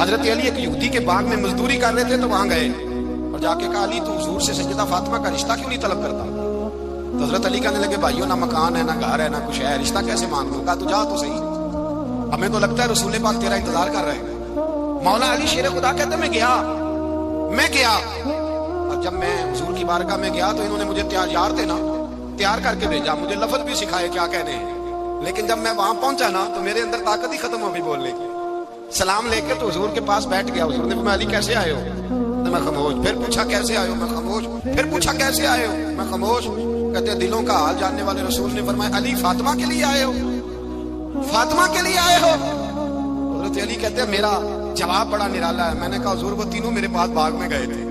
حضرت علی ایک یہودی کے باغ میں مزدوری کر رہے تھے تو وہاں گئے اور جا کے کہا علی تو حضور سے سیدہ فاطمہ کا رشتہ کیوں نہیں طلب کرتا؟ تو حضرت علی کہنے لگے بھائیو نہ مکان ہے نہ گھر ہے نہ کچھ ہے, رشتہ کیسے مانگ لوں؟ کہا تو جا تو صحیح, ہمیں تو لگتا ہے رسول پاک تیرا انتظار کر رہے ہیں. مولا علی شیر خدا کہتے میں گیا اور جب میں حضور کی بارگاہ میں گیا تو انہوں نے مجھے تیار کر کے بھیجا, مجھے لفظ بھی سکھائے کیا کہنے ہیں. لیکن جب میں وہاں پہنچا نا تو میرے اندر طاقت ہی ختم ہو گئی بولنے کی. سلام لے کے تو حضور کے پاس بیٹھ گیا. حضور نے فرمایا علی کیسے آئے ہو؟ میں خاموش. پھر پوچھا کیسے آئے ہو؟ میں خاموش. پھر پوچھا کیسے آئے ہو؟ میں خاموش. کہتے ہیں دلوں کا حال جاننے والے رسول نے فرمایا علی فاطمہ کے لیے آئے ہو؟ فاطمہ کے لیے آئے ہو؟ حضرت علی کہتے ہیں میرا جواب بڑا نرالا ہے. میں نے کہا حضور وہ تینوں میرے پاس باغ میں گئے تھے,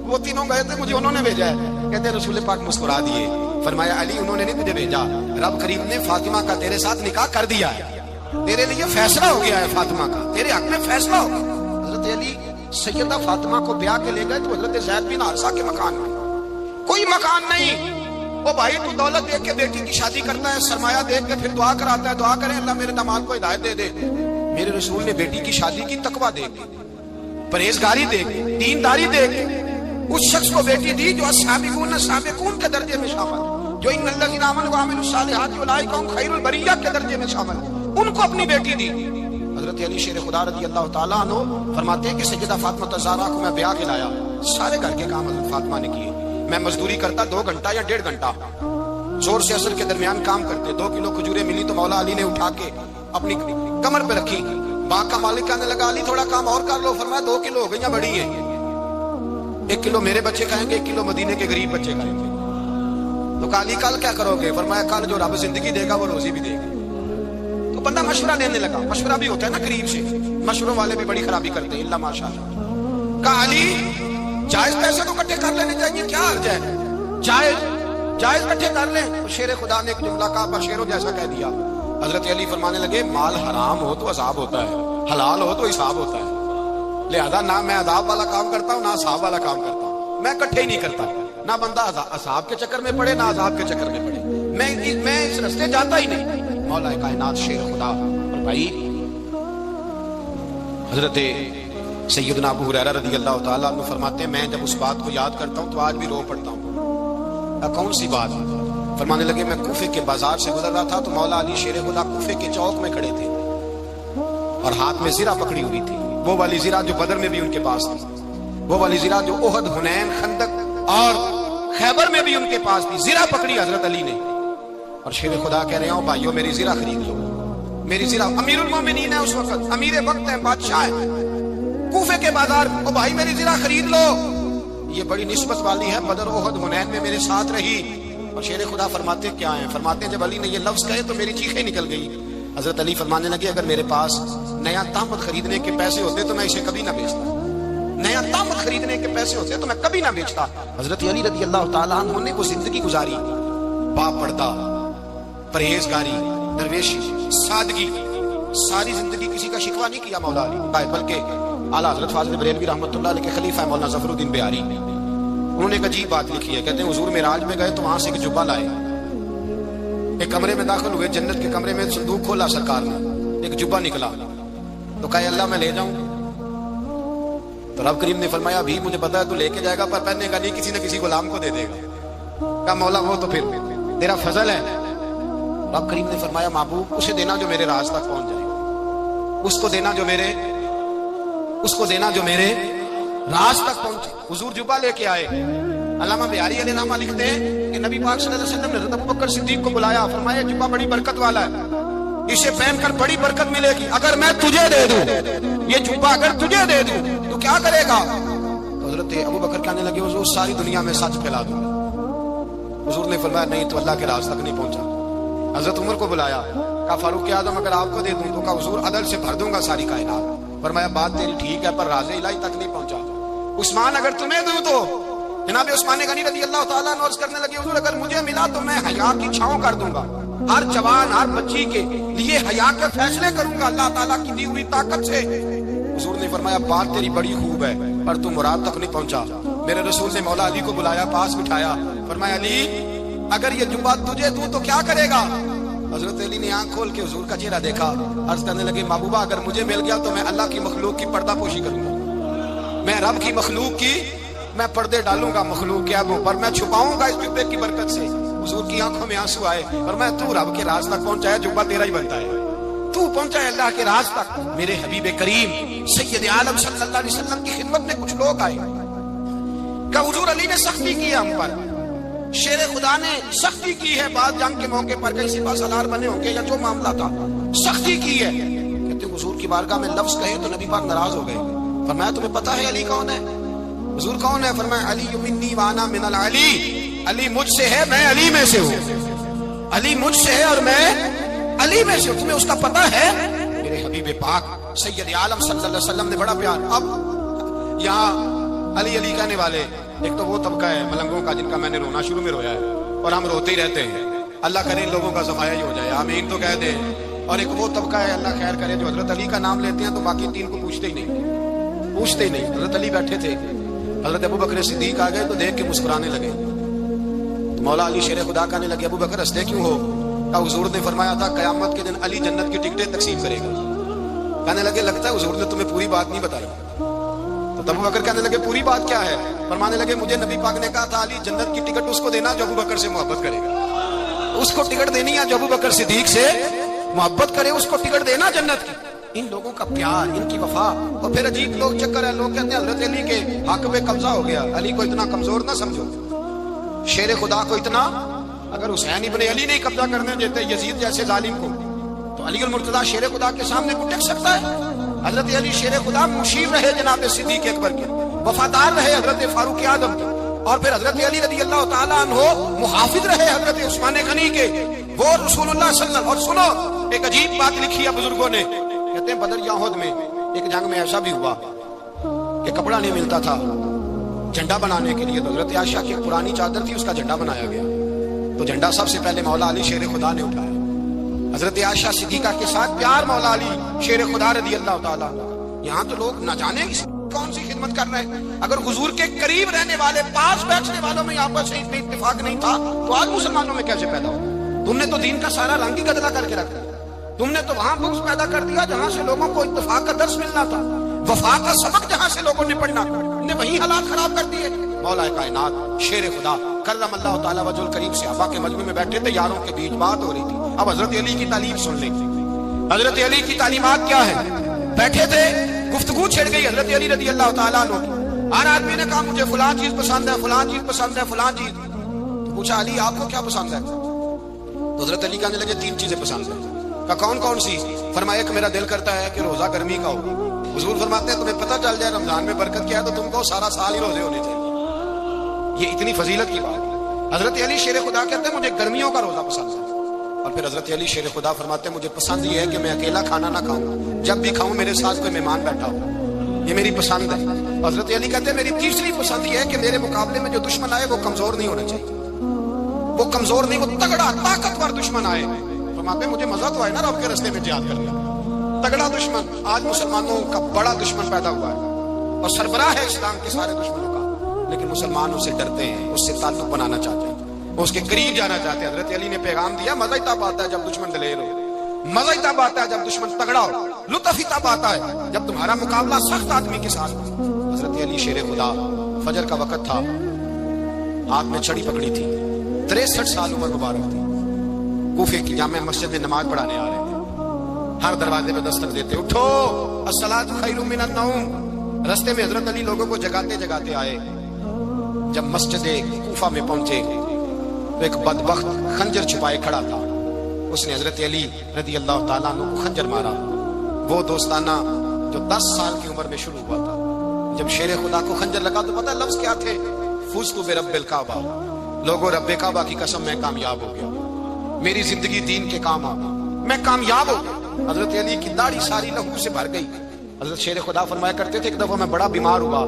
وہ تینوں گئے تھے, مجھے انہوں نے بھیجا ہے. کہتے ہیں رسول پاک مسکرا دیے, فرمایا علی انہوں نے نہیں تجھے بھیجا, رب کریم نے فاطمہ کا تیرے ساتھ نکاح کر دیا ہے, تیرے لیے فیصلہ ہو گیا ہے, فاطمہ کا تیرے حق میں فیصلہ ہو گیا. حضرت علی سیدہ فاطمہ کو بیاہ کے لے گئے تو حضرت زید بن حارثہ کے مکان میں, کوئی مکان نہیں. وہ بھائی تو دولت دیکھ کے بیٹی کی شادی کرتا ہے, سرمایہ دیکھ کے پھر دعا کراتا ہے, دعا کریں اللہ میرے داماد کو ہدایت دے دے. میرے رسول نے بیٹی کی شادی کی تقویٰ دیکھ, پرہیزگاری دیکھ, دینداری دیکھ, اس شخص کو بیٹی دی جو السابقون کے درجے میں شامل, جو ان الذین آمنوا وعملوا الصالحات اولئک هم خیر البریہ کے درجے میں شامل, ان کو اپنی بیٹی دی. حضرت علی شیر خدا رضی اللہ تعالیٰ عنہ فرماتے ہیں کہ سیدہ فاطمہ الزہرا کو میں بیاہ کے لایا, سارے گھر کے کام حضرت فاطمہ نے کیے. میں مزدوری کرتا 2 گھنٹہ یا 1.5 گھنٹہ, زور سے اثر کے درمیان کام کرتے. 2 کلو کھجوریں ملی تو مولا علی نے اٹھا کے اپنی کمر پہ رکھی. باغ کا مالک کہنے لگا علی تھوڑا کام اور کر لو. فرمایا 2 کلو ہو گئی بڑی ہیں, 1 کلو میرے بچے کھائیں گے, 1 کلو مدینے کے غریب بچے کھائیں گے. تو کہا علی کل کیا کرو گے؟ فرمایا کل جو رب زندگی دے گا وہ روزی بھی دے گا. تو بندہ مشورہ لینے لگا, مشورہ بھی ہوتا ہے نا قریب سے, مشوروں والے بھی بڑی خرابی کرتے ہیں, اللہ ماشاءاللہ. کہا علی جائز پیسے تو اکٹھے کر لینے چاہیے, کیا حرج ہے, جائز اکٹھے کر لیں. شیر خدا نے ایک جملہ کہا بشیروں جیسا کہہ دیا. حضرت علی فرمانے لگے مال حرام ہو تو عذاب ہوتا ہے, حلال ہو تو حساب ہوتا ہے, لہذا نہ میں عذاب والا کام کرتا ہوں نہ حساب والا کام کرتا ہوں, میں اکٹھے ہی نہیں کرتا. نہ بندہ عذاب کے چکر میں پڑے نہ عذاب کے چکر میں پڑے, میں اس رستے جاتا ہی نہیں. مولا کائنات شیر خدا. اور بھائی حضرت سیدنا ابو ہریرہ رضی اللہ تعالیٰ عنہ فرماتے ہیں میں جب اس بات کو یاد کرتا ہوں تو آج بھی رو پڑتا ہوں. کون سی بات؟ فرمانے لگے میں کوفے کے بازار سے گزر رہا تھا تو مولا علی شیر خدا کوفے کے چوک میں کھڑے تھے اور ہاتھ میں زرہ پکڑی ہوئی تھی. وہ والی زرہ جو بدر میں بھی ان کے پاس تھی، وہ والی زرہ جو احد، حنین، خندق اور خیبر میں بھی ان کے پاس تھی، زرہ پکڑی حضرت علی نے اور شیر خدا کہہ رہے ہوں بھائیو میری زرہ خرید لو، میری زرہ، امیر المومنین ہے اس وقت، امیر وقت ہے، بادشاہ ہے کوفے کے بازار، او بھائی میری زرہ خرید لو، یہ بڑی نسبت والی ہے، بدر، احد، حنین میں میرے ساتھ رہی۔ اور شیر خدا فرماتے کیا ہیں؟ فرماتے ہیں جب علی نے یہ لفظ کہے تو میری چیخیں نکل گئی۔ حضرت علی فرمانے لگے اگر میرے پاس نیا تامت خریدنے کے پیسے ہوتے تو میں اسے کبھی نہ بیچتا، نیا تامت خریدنے کے پیسے ہوتے تو میں کبھی نہ بیچتا۔ حضرت علی رضی اللہ تعالیٰ عنہ نے وہ زندگی گزاری، با پردہ، پرہیزگاری، درویشی، سادگی، ساری زندگی کسی کا شکوہ نہیں کیا مولا علی، بلکہ اعلیٰ حضرت فاضل بریلوی رحمۃ اللہ علیہ کے خلیفہ مولانا ظفر الدین بیاری، انہوں نے ایک عجیب بات لکھی ہے، کہتے ہیں حضور معراج میں گئے تو وہاں سے ایک جبہ لائے، ایک کمرے میں داخل ہوئے، جنت کے کمرے میں صندوق کھولا سرکار نے، ایک جبہ نکلا تو کہا اللہ میں لے جاؤں؟ تو رب کریم نے فرمایا بھی مجھے پتا ہے تو لے کے جائے گا پر پہننے کا نہیں، کسی نہ کسی غلام کو دے دے گا۔ کہا مولا وہ تو پھر تیرا فضل ہے۔ رب کریم نے فرمایا محبوب اسے دینا جو میرے راز تک پہنچ جائے، اس کو دینا جو میرے راز تک پہنچے۔ حضور جبہ لے کے آئے، علامہ بیاری علیہ نامہ لکھتے ہیں کہ نبی پاک صلی اللہ علیہ وسلم نے حضرت ابوبکر صدیق کو بلایا، فرمایا جبہ بڑی برکت والا ہے، اسے پہن کر بڑی برکت ملے گی، اگر میں تجھے دے دوں، یہ جبہ اگر تجھے دے دوں تو کیا کرے گا؟ تو حضرت ابوبکر کہنے لگے حضور ساری دنیا میں سچ پھیلا دوں گا۔ حضور نے فرمایا نہیں تو اللہ کے راز تک نہیں پہنچا۔ حضرت عمر کو بلایا، کہا فاروق اعظم اگر آپ کو دے دوں تو کہا حضور عدل سے بھر دوں گا ساری کائنات۔ فرمایا بات تیری ٹھیک ہے پر راز الہی تک نہیں پہنچا۔ عثمان اگر تمہیں دوں تو جناب عثمان غنی رضی اللہ تعالیٰ عنہ عرض کرنے لگے حضور اگر مجھے ملا تو میں حیا کی چھاؤں کر دوں گا، ہر جوان ہر بچی کے لیے حیا کے فیصلے کروں گا اللہ تعالیٰ کی دی ہوئی طاقت سے۔ حضور نے فرمایا بات تیری بڑی خوب ہے پر تم مراد تک نہیں پہنچا۔ میرے رسول نے مولا علی کو بلایا، پاس بٹھایا، فرمایا علی اگر یہ جبہ تجھے دوں تو کیا کرے گا؟ حضرت علی نے آنکھ کھول کے حضور کا چہرہ دیکھا، عرض کرنے لگے محبوبہ اگر مجھے مل گیا تو میں اللہ کی مخلوق کی پردہ پوشی کروں گا، میں رب کی مخلوق کی میں پردے ڈالوں گا مخلوق کے آگوں پر، میں چھپاؤں گا اس جبے کی برکت سے۔ حضور کی آنکھوں میں آنسو آئے اور میں تو رب کے راز تک پہنچایا، جبہ تیرا ہی بنتا ہے، تو پہنچا ہے اللہ کے راز تک۔ میرے حبیب کریم سید عالم صلی اللہ علیہ وسلم کی خدمت میں کچھ لوگ آئے کہ حضور علی نے سختی کی ہے ہم پر، شیر خدا نے سختی کی ہے، بعد جنگ کے موقع پر کہیں سپاہ سالار بنے ہوں گے یا جو معاملہ تھا سختی کی ہے۔ کہتے حضور کی بارگاہ میں لفظ کہے تو نبی پاک ناراض ہو گئے۔ فرمایا تمہیں پتا ہے علی کون ہے؟ حضور کون ہے؟ فرمایا علی منی وانا من العلی، علی مجھ سے ہے میں علی میں سے ہوں، علی مجھ سے ہے اور میں علی میں سے ہوں، تمہیں اس کا پتہ ہے؟ میرے حبیب پاک سید عالم صلی اللہ علیہ وسلم نے بڑا پیار۔ اب یہاں علی علی کہنے والے ایک تو وہ طبقہ ہے ملنگوں کا جن کا میں نے رونا شروع میں رویا ہے اور ہم روتے ہی رہتے ہیں، اللہ کرے ان لوگوں کا صفایا ہی ہو جائے، آمین تو کہہ دیں۔ اور ایک وہ طبقہ ہے اللہ خیر کرے جو حضرت علی کا نام لیتے ہیں تو باقی تین کو پوچھتے ہی نہیں۔ حضرت علی بیٹھے تھے، حضرت ابوبکر صدیق آ گئے تو دیکھ کے مسکرانے لگے، تو مولا علی شیر خدا کہنے لگے ابوبکر ہنستے کیوں ہو؟ کہا حضور نے فرمایا تھا قیامت کے دن علی جنت کی ٹکٹیں تقسیم کرے گا۔ کہنے لگے لگتا ہے حضور نے تمہیں پوری بات نہیں بتائی۔ تو ابوبکر کہنے لگے پوری بات کیا ہے؟ فرمانے لگے مجھے نبی پاک نے کہا تھا علی جنت کی ٹکٹ اس کو دینا جو ابوبکر سے محبت کرے گا، اس کو ٹکٹ دینی ہے جو ابوبکر صدیق سے محبت کرے، اس کو ٹکٹ دینا جنت کی۔ ان لوگوں کا پیار، ان کی وفا۔ اور پھر عجیب لوگ چکر ہے، لوگ کہتے ہیں حضرت علی کے حق پہ قبضہ ہو گیا، علی کو اتنا کمزور نہ سمجھو، شیر خدا کو اتنا، اگر حسین ابن علی نہیں قبضہ کرنے دیتے یزید جیسے ظالم کو تو علی المرتضیٰ شیر خدا کے سامنے کو ٹک سکتا ہے؟ حضرت علی شیر خدا مشیر رہے جناب صدیق اکبر کے، وفادار رہے حضرت فاروق اعظم کے، اور پھر حضرت علی رضی اللہ تعالیٰ عنہ محافظ رہے حضرت عثمان غنی کے، وہ رسول اللہ صلی اللہ علیہ وسلم۔ اور سنو ایک عجیب بات لکھی ہے بزرگوں نے، کہتے ہیں بدر یا احد میں ایک جنگ میں ایسا بھی ہوا کہ کپڑا نہیں ملتا تھا جھنڈا بنانے کے لیے، تو حضرت عائشہ کی پرانی چادر تھی، اس کا جھنڈا بنایا گیا، تو جھنڈا سب سے پہلے مولا علی شیر خدا نے اٹھایا۔ حضرت عائشہ صدیقہ کے ساتھ پیار مولا علی شیر خدا رضی اللہ تعالیٰ۔ یہاں تو لوگ نہ جانے کون سی خدمت کر رہے ہیں، اگر حضور کے قریب رہنے والے پاس بیٹھنے والوں میں آپس میں اتفاق نہیں تھا تو آج مسلمانوں میں کیسے پیدا ہو؟ تم نے تو دین کا سارا رنگ ہی گدلا کر کے رکھ دیا، تم نے تو وہاں بغض پیدا کر دیا جہاں سے لوگوں کو اتفاق کا درس ملنا تھا، وفا کا سبق جہاں سے لوگوں نے پڑھنا تھا، نے وہی حالات خراب کر دیے۔ مولا کائنات شیر خدا کرم اللہ تعالیٰ وجہ الکریم صحابہ کے مجمع میں بیٹھے تھے، یاروں کے بیچ بات ہو رہی تھی۔ اب حضرت علی کی تعلیم سن لیں، حضرت علی کی تعلیمات کیا ہے؟ بیٹھے تھے گفتگو چھڑ گئی حضرت علی رضی اللہ تعالیٰ عنہ کی. ہر آدمی نے کہا مجھے فلاں چیز پسند ہے، فلاں چیز پسند ہے، فلاں چیز. تو پوچھا علی آپ کو کیا پسند ہے؟ تو حضرت علی کہنے لگے 3 چیزیں پسند ہیں. کہا کون کون سی؟ فرمایا ایک میرا دل کرتا ہے کہ روزہ گرمی کا ہو. حضور فرماتے ہیں تمہیں پتہ چل جائے رمضان میں برکت کیا ہے تو تم کو سارا سال ہی روزے ہونے چاہیے. یہ اتنی فضیلت کی بات ہے. حضرت علی شیر خدا کہتے ہیں مجھے گرمیوں کا روزہ پسند ہے. اور پھر حضرت علی شیر خدا فرماتے ہیں مجھے پسند یہ ہے کہ میں اکیلا کھانا نہ کھاؤں، جب بھی کھاؤں میرے ساتھ کوئی مہمان بیٹھا ہو. یہ میری پسند ہے. حضرت علی کہتے ہیں میری تیسری پسند یہ ہے کہ میرے مقابلے میں جو دشمن آئے وہ کمزور نہیں ہونا چاہیے. وہ کمزور نہیں، وہ تگڑا طاقتور دشمن آئے. فرماتے ہیں مجھے مزہ تو آئے نا رب کے راستے میں جہاد کرنے. تگڑا دشمن. آج مسلمانوں کا بڑا دشمن پیدا ہوا ہے اور سربراہ ہے اسلام کے سارے دشمنوں کا، لیکن مسلمان اسے ڈرتے ہیں، اس سے تعلق بنانا چاہتے ہیں، اس کے قریب جانا چاہتے ہیں. حضرت علی نے پیغام دیا مزہ ہی تب آتا ہے جب دشمن دلیر ہو، مزہ ہی تب آتا ہے جب دشمن تگڑا ہو، لطف ہی تب آتا ہے جب تمہارا مقابلہ سخت آدمی کے ساتھ ہو. حضرت علی شیر خدا، فجر کا وقت تھا، ہاتھ میں چھڑی پکڑی تھی، 63 سال عمر مبارک تھی. کوفے کی جامع مسجد میں نماز پڑھانے آ رہے تھے. ہر دروازے پہ دستک دیتے اٹھو الصلاۃ خیر من النوم. رستے میں حضرت علی لوگوں کو جگاتے جگاتے آئے. جب مسجد کوفہ میں پہنچے تو ایک بدبخت خنجر چھپائے کھڑا تھا. اس نے حضرت علی رضی اللہ تعالیٰ عنہ کو خنجر مارا. وہ دوستانہ جو 10 سال کی عمر میں شروع ہوا تھا. جب شیر خدا کو خنجر لگا تو پتہ لفظ کیا تھے؟ فزت برب الکعبہ. لوگوں رب کعبہ کی قسم میں کامیاب ہو گیا، میری زندگی دین کے کام آ گئی، میں کامیاب ہو گیا. حضرت علی کی داڑھی ساری لہو سے بھر گئی. حضرت شیر خدا فرمایا کرتے تھے ایک دفعہ میں بڑا بیمار ہوا،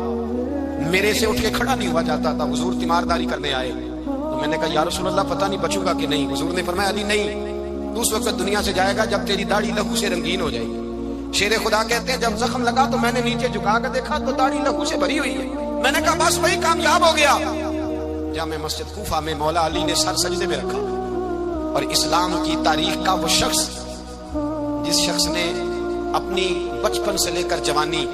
میرے سے اٹھ کے کھڑا نہیں ہوا جاتا تھا. حضور تیمارداری کرنے آئے تو میں نے کہا یا رسول اللہ پتہ نہیں بچوں گا کہ نہیں. حضور نے فرمایا علی نہیں، تو اس وقت دنیا سے جائے گا جب تیری داڑھی لہو سے رنگین ہو جائے گی. شیر خدا کہتے ہیں جب زخم لگا تو میں نے نیچے جھکا کر دیکھا تو داڑھی لہو سے بھری ہوئی ہے. میں نے کہا بس وہی کامیاب ہو گیا. جامع مسجد کوفہ میں مولا علی نے سر سجدے میں رکھا اور اسلام کی تاریخ کا وہ شخص جس شخص نے اپنی بچپن سے لے کر جوانی،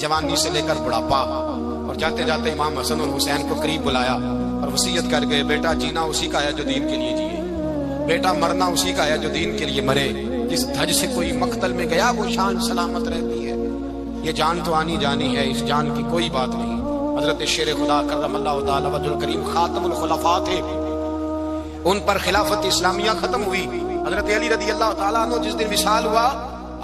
جوانی سے لے کر بڑھاپا اور جاتے جاتے امام حسن اور حسین کو قریب بلایا اور وصیت کر گئے بیٹا جینا اسی کا ہے جو دین کے لیے جیے، بیٹا مرنا اسی کا ہے جو دین کے لیے مرے. جس دھج سے کوئی مقتل میں گیا وہ شان سلامت رہتی ہے. یہ جان تو آنی جانی ہے، اس جان کی کوئی بات نہیں. حضرت شیر خدا کرم اللہ تعالی وجہ الکریم خاتم الخلفاء تھے، ان پر خلافت اسلامیہ ختم ہوئی. حضرت علی رضی اللہ تعالیٰ عنہ جس دن وصال ہوا،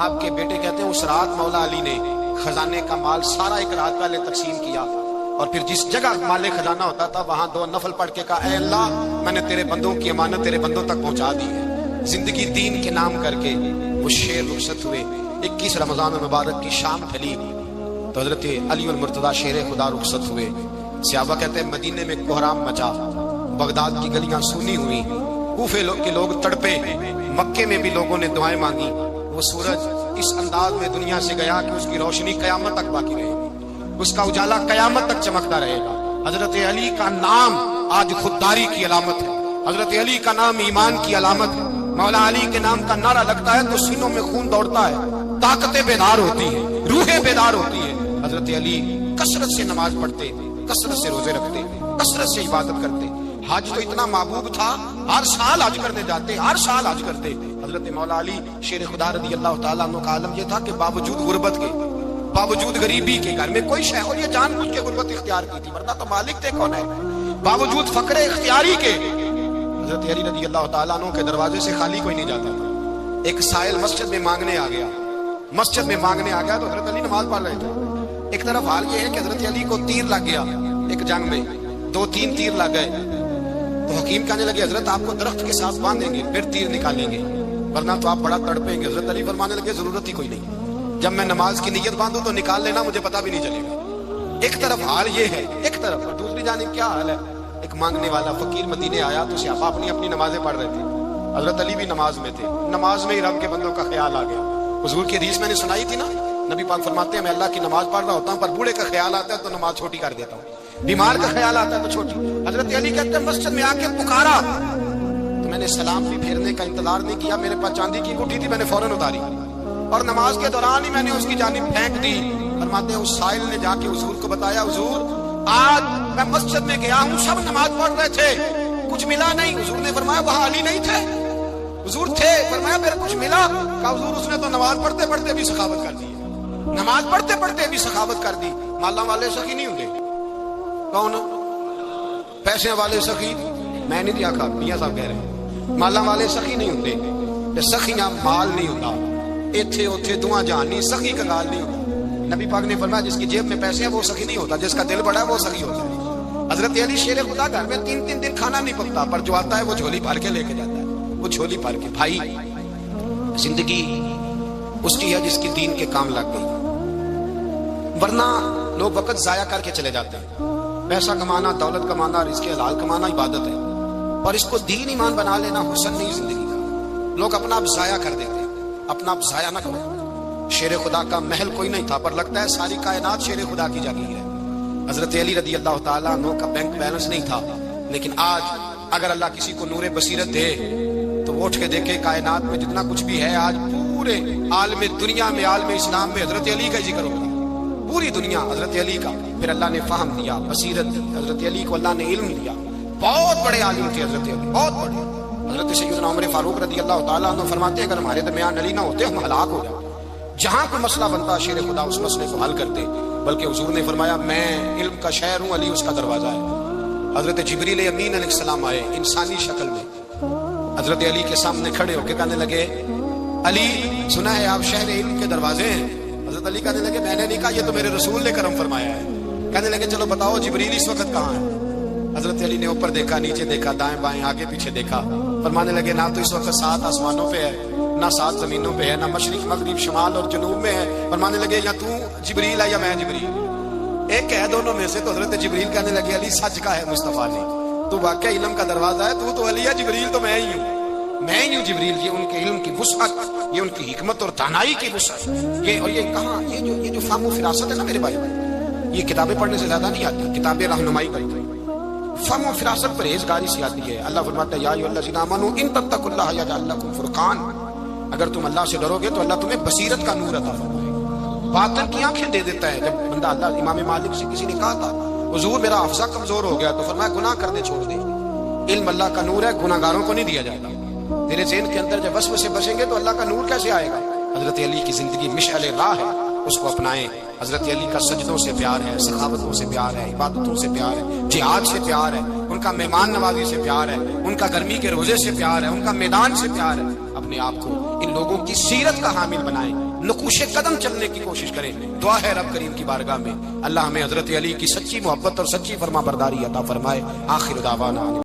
آپ کے بیٹے کہتے ہیں اس رات مولا علی نے خزانے کا مال سارا ایک رات پہلے تقسیم کیا اور پھر جس جگہ مال خزانہ ہوتا تھا وہاں 2 نفل پڑھ کے کہا اے اللہ میں نے تیرے بندوں کی امانت تیرے بندوں تک پہنچا دی ہے. زندگی دین کے نام کر کے وہ شیر رخصت ہوئے. 21 رمضان المبارک کی شام ڈھلی تو حضرت علی المرتضیٰ شیر خدا رخصت ہوئے. صحابہ کہتے ہیں مدینے میں کوہرام مچا، بغداد کی گلیاں سونی ہوئی، کوفے کے لوگ تڑپے، مکے میں بھی لوگوں نے دعائیں مانگی. وہ سورج اس انداز میں دنیا سے گیا کہ اس کی روشنی قیامت تک باقی رہے گی، اس کا اجالا قیامت تک چمکتا رہے گا. حضرت علی کا نام آج خودداری کی علامت ہے، حضرت علی کا نام ایمان کی علامت ہے. مولا علی کے نام کا نعرہ لگتا ہے تو سینوں میں خون دوڑتا ہے، طاقتیں بیدار ہوتی ہیں، روحیں بیدار ہوتی ہیں. حضرت علی کثرت سے نماز پڑھتے، کثرت سے روزے رکھتے، کثرت سے عبادت کرتے. حج تو اتنا محبوب تھا، ہر سال حج کرنے جاتے، ہر سال حج کرتے. حضرت مولا علی شیر خدا رضی اللہ تعالیٰ عنہ کا عالم یہ تھا کہ باوجود غربت کے، باوجود غریبی کے، گھر میں کوئی شے اور یہ جان بوجھ کے غربت اختیار کی تھی ورنہ تو مالک تھے کون ہے، باوجود فقر اختیاری کے حضرت علی رضی اللہ تعالیٰ عنہ کے دروازے سے خالی کوئی نہیں جاتا تھا. ایک سائل مسجد میں مانگنے آ گیا، مسجد میں مانگنے آ گیا تو حضرت علی نماز پڑھ رہے تھے. ایک طرف حال یہ ہے کہ حضرت علی کو تیر لگ گیا، ایک جنگ میں 2-3 تیر لگ گئے تو حکیم کہنے لگے حضرت آپ کو درخت کے ساتھ باندھیں گے پھر تیر نکالیں گے ورنہ تو آپ بڑا تڑپیں گے. حضرت علی فرمانے لگے ضرورت ہی کوئی نہیں، جب میں نماز کی نیت باندھوں تو نکال لینا، مجھے پتہ بھی نہیں چلے گا. ایک طرف حال یہ ہے، ایک طرف اور دوسری جانب کیا حال ہے. ایک مانگنے والا فقیر مدینے آیا تو صحابہ اپنی اپنی نمازیں پڑھ رہے تھے، حضرت علی بھی نماز میں تھے. نماز میں ہی رب کے بندوں کا خیال آ گیا. حضور کی حدیث میں نے سنائی تھی نا، نبی پاک فرماتے ہیں میں اللہ کی نماز پڑھ رہا ہوتا ہوں پر بوڑھے کا خیال آتا ہے تو نماز چھوٹی کر دیتا ہوں، بیمار کا خیال آتا ہے تو چھوٹی. حضرت علی کہتے ہیں مسجد میں آ کے پکارا تو میں نے سلام بھی پھیرنے کا انتظار نہیں کیا، میرے پاس چاندی کی انگوٹھی تھی میں نے فوراً اتاری اور نماز کے دوران ہی میں نے اس کی جانب پھینک دی. فرماتے ہیں اس سائل نے جا کے حضور کو بتایا حضور آج میں مسجد میں گیا ہوں، سب نماز پڑھ رہے تھے، کچھ ملا نہیں. حضور نے فرمایا وہاں علی نہیں تھے؟ حضور تھے. فرمایا پھر کچھ ملا؟ کہا حضور اس نے تو نماز پڑھتے پڑھتے بھی سخاوت کر دی. نماز پڑھتے پڑھتے بھی سخاوت کر دی. مالا والے سخی نہیں ہوندے. کون؟ پیسے والے سخی میں نہیں دیا کھا, میاں صاحب کہہ رہے ہیں مالا والے سخی نہیں ہوندے. تے سخیاں مال نہیں ہوتا, ایتھے اوتھے دعا جہان نہیں, سخی کا گال نہیں ہوتا. نبی پاک نے فرمایا جس کی جیب میں پیسے ہیں وہ سخی نہیں ہوتا, جس کا دل بڑا ہے وہ سخی ہوتا ہے. حضرت علی شیر خدا گھر میں 3 دن کھانا نہیں پکتا, پر جو آتا ہے وہ جھولی بھر کے لے کے جاتا ہے. وہ جھولی بھر کے. بھائی زندگی اس کی ہے جس کی دین کے کام لگ گئی, ورنہ لوگ وقت ضائع کر کے چلے جاتے ہیں. پیسہ کمانا, دولت کمانا, رزق حلال کمانا عبادت ہے, اور اس کو دین ایمان بنا لینا حسن نہیں زندگی کا. لوگ اپنا آپ ضائع کر دیتے ہیں. اپنا آپ ضائع نہ کرو. شیر خدا کا محل کوئی نہیں تھا, پر لگتا ہے ساری کائنات شیر خدا کی جاگیر ہے. حضرت علی رضی اللہ تعالیٰ عنہ کا بینک بیلنس نہیں تھا, لیکن آج اگر اللہ کسی کو نور بصیرت دے تو وہ اٹھ کے دیکھے کائنات میں جتنا کچھ بھی ہے آج پورے عالم دنیا میں, عالم اسلام میں حضرت علی کا ذکر ہوگا. پوری دنیا حضرت علی کا. پھر اللہ نے فہم دیا, بصیرت دی. حضرت علی کو اللہ نے علم دیا. بہت بڑے عالم تھے حضرت علی, بہت بڑے. حضرت سیدنا عمر فاروق رضی اللہ تعالیٰ عنہ فرماتے ہیں اگر ہمارے درمیان علی نہ ہوتے ہم ہلاک ہو جاتے. جہاں کوئی مسئلہ بنتا شیر خدا اس مسئلے کو حل کرتے, بلکہ حضور نے فرمایا میں علم کا شہر ہوں, علی اس کا دروازہ ہے. حضرت جبریل امین علیہ السلام آئے انسانی شکل میں, حضرت علی کے سامنے کھڑے ہو کے کہنے لگے علی سنا ہے آپ شہر علم کے دروازے ہیں. حضرت علی کہنے لگے میں نے نہیں کہا, یہ تو میرے رسول نے کرم فرمایا ہے. کہنے لگے چلو بتاؤ جبریل اس وقت کہاں ہے. حضرت علی نے اوپر دیکھا, نیچے دیکھا, دائیں بائیں آگے پیچھے دیکھا. فرمانے لگے نہ تو اس وقت 7 آسمانوں پہ ہے, نہ 7 زمینوں پہ ہے, نہ مشرق مغرب شمال اور جنوب میں ہے. فرمانے لگے یا تو جبریل ہے یا میں جبریل, ایک ہے دونوں میں سے. تو حضرت جبریل کہنے لگے علی سچ کا ہے مصطفیٰ نے, تو واقعہ علم کا دروازہ ہے, تو علی ہے, جبریل تو میں ہی ہوں. میں ہی ہوں جبریل. یہ ان کے علم کی وسعت, یہ ان کی حکمت اور دانائی کی وسعت. یہ کہاں یہ جو فہم و فراست ہے نا میرے بھائی, یہ کتابیں پڑھنے سے زیادہ نہیں آتی, کتابیں رہنمائی کرتی. فہم و فراست پرہیزگاری سے آتی ہے. اللہ فرماتا ہے یا ایھا الذین آمنوا ان تتقوا اللہ یجعل لکم فرقان, اگر تم اللہ سے ڈرو گے تو اللہ تمہیں بصیرت کا نور عطا فرمائے گا, باطن کی آنکھیں دے دیتا ہے. جب بندہ اللہ, امام مالک سے کسی نے کہا تھا حضور میرا حافظہ کمزور ہو گیا, تو فرمایا گناہ کرنے چھوڑ دے. علم اللہ کا نور ہے, گناہ گاروں کو نہیں دیا جاتا. تیرے ذہن کے اندر جب وسوسے بسیں گے تو اللہ کا نور کیسے آئے گا. حضرت علی کی زندگی مشعل راہ ہے, اس کو اپنائیں. حضرت علی کا سجدوں سے پیار ہے, سخاوتوں سے پیار ہے, عبادتوں سے پیار ہے, جہاد سے پیار ہے, ان کا مہمان نوازی سے پیار ہے, ان کا گرمی کے روزے سے پیار ہے, ان کا میدان سے پیار ہے. اپنے آپ کو ان لوگوں کی سیرت کا حامل بنائیں, نقوش قدم چلنے کی کوشش کریں. دعا ہے رب کریم کی بارگاہ میں اللہ ہمیں حضرت علی کی سچی محبت اور سچی فرما برداری عطا فرمائے. آخر دعوانا